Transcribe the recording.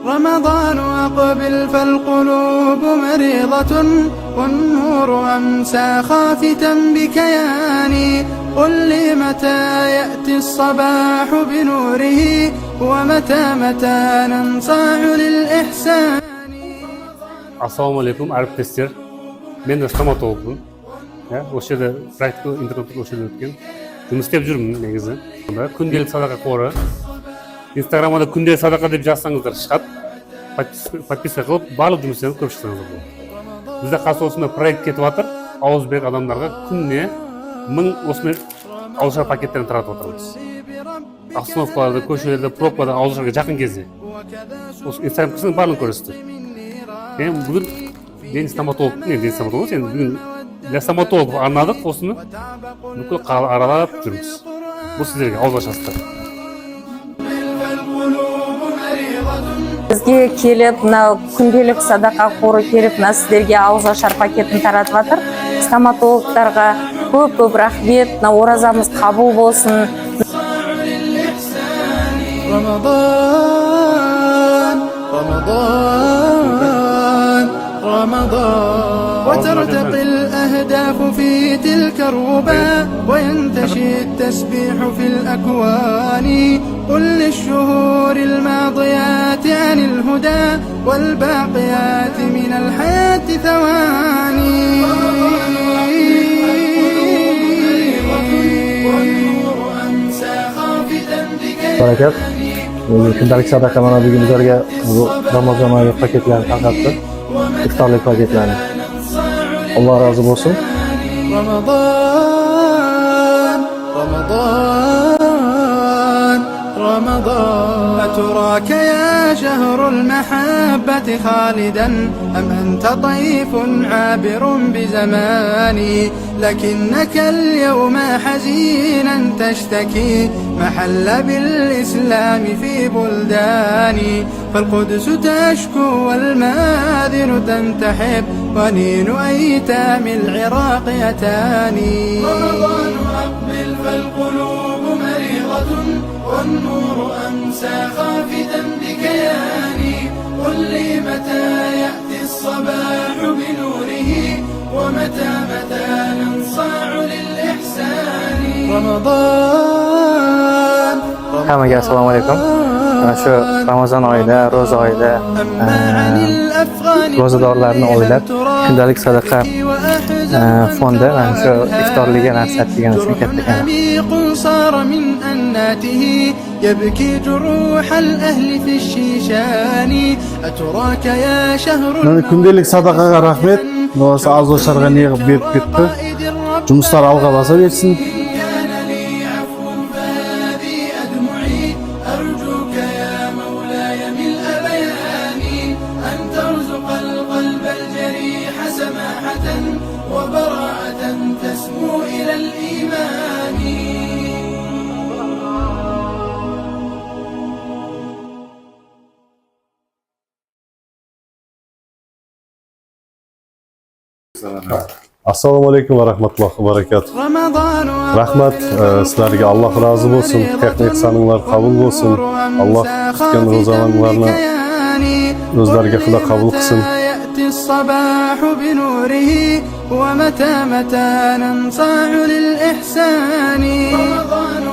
رمضان أقبل فالقلوب مريضة والنور أمسى خافتا بكياني قل لي متى يأتي الصباح بنوره ومتى ننصاع للإحسان. Assalomu alaykum ariflar. Men de stomatologman. O'sha yerda praktika internatda o'sha yerda o'tgan. Жұмыс істеп жүрмін негізі. Күнделік садақа қоры. Instagramda күнделік садақа деп жазсаңыздар шығады. Подписка қылып, барлық жұмыстерді көріп шықсаңыздар болады. Бізде қазір осындай проект кетіп жатыр. Ауызбек адамдарға күніне 1000 осындай ауызашар пакеттерін таратып отырмыз. Остановкаларда, көшелерде, пробкада ауызашарға жақын кезде. Осы Instagram кірсеңіз барлығын көресіздер. Мен бүгін бүгін для стоматологов арнадық осыны бүкіл аралап жүрміз. Бұл сіздерге ауызашастар. Бізге келіп, күнделік садақа қоры келіп, сіздерге ауызашар пакетін таратып жатыр. Стоматологтарға көп рахмет, оразамыз қабыл болсын. رمضان وترتقي الأهداف في تلك الربا وينتشي التسبيح في الأكوان قل للشهور الماضيات عن الهدى والباقيات من الحياة ثواني. Barakat. Kundalik sadaqa mana bugun bizlarga Ramazon oyi paketlarini tarqatdi. İftarlık paketlerini. Allah razı olsun. رمضان أتراك يا شهر المحبة خالدا أم أنت طيف عابر بزماني لكنك اليوم حزينا تشتكي محل بالإسلام في بلداني فالقدس تشكو والمآذن تنتحب ونين أيتام العراق يتاني. رمضان أقبل فالقلوب مريضة والنور أمسى خافتا بكياني قل لي متى يأتي الصباح بنوره ومتى ننصاع للإحسان. رمضان Hammaga assalomu alaykum. Shu Ramazon oyida, ro'za oyida ro'zadorlarni o'ylab kundalik sadaqa fondi mana shu iftorliga nasib degan uchun katta صار من أناته يبكي جروح الأهل في الشيشان أتراك يا شهر. Kundalik sadaqaga rahmet. No'sa azosharga yig'ib berib ketdi. Жұмыстар alga basa bersin. وبراءة تسمو إلى الإيمان. Assalomu alaykum va rahmatullohi va barakatuh. Rahmat, sizlarga Alloh rozi bo'lsin. Qilgan ihsoninglar qabul bo'lsin. Alloh tutgan ro'zalaringlarni o'zlariga xudo qabul qilsin. الصباح بنوره ومتى ننصاع للإحسان. رمضان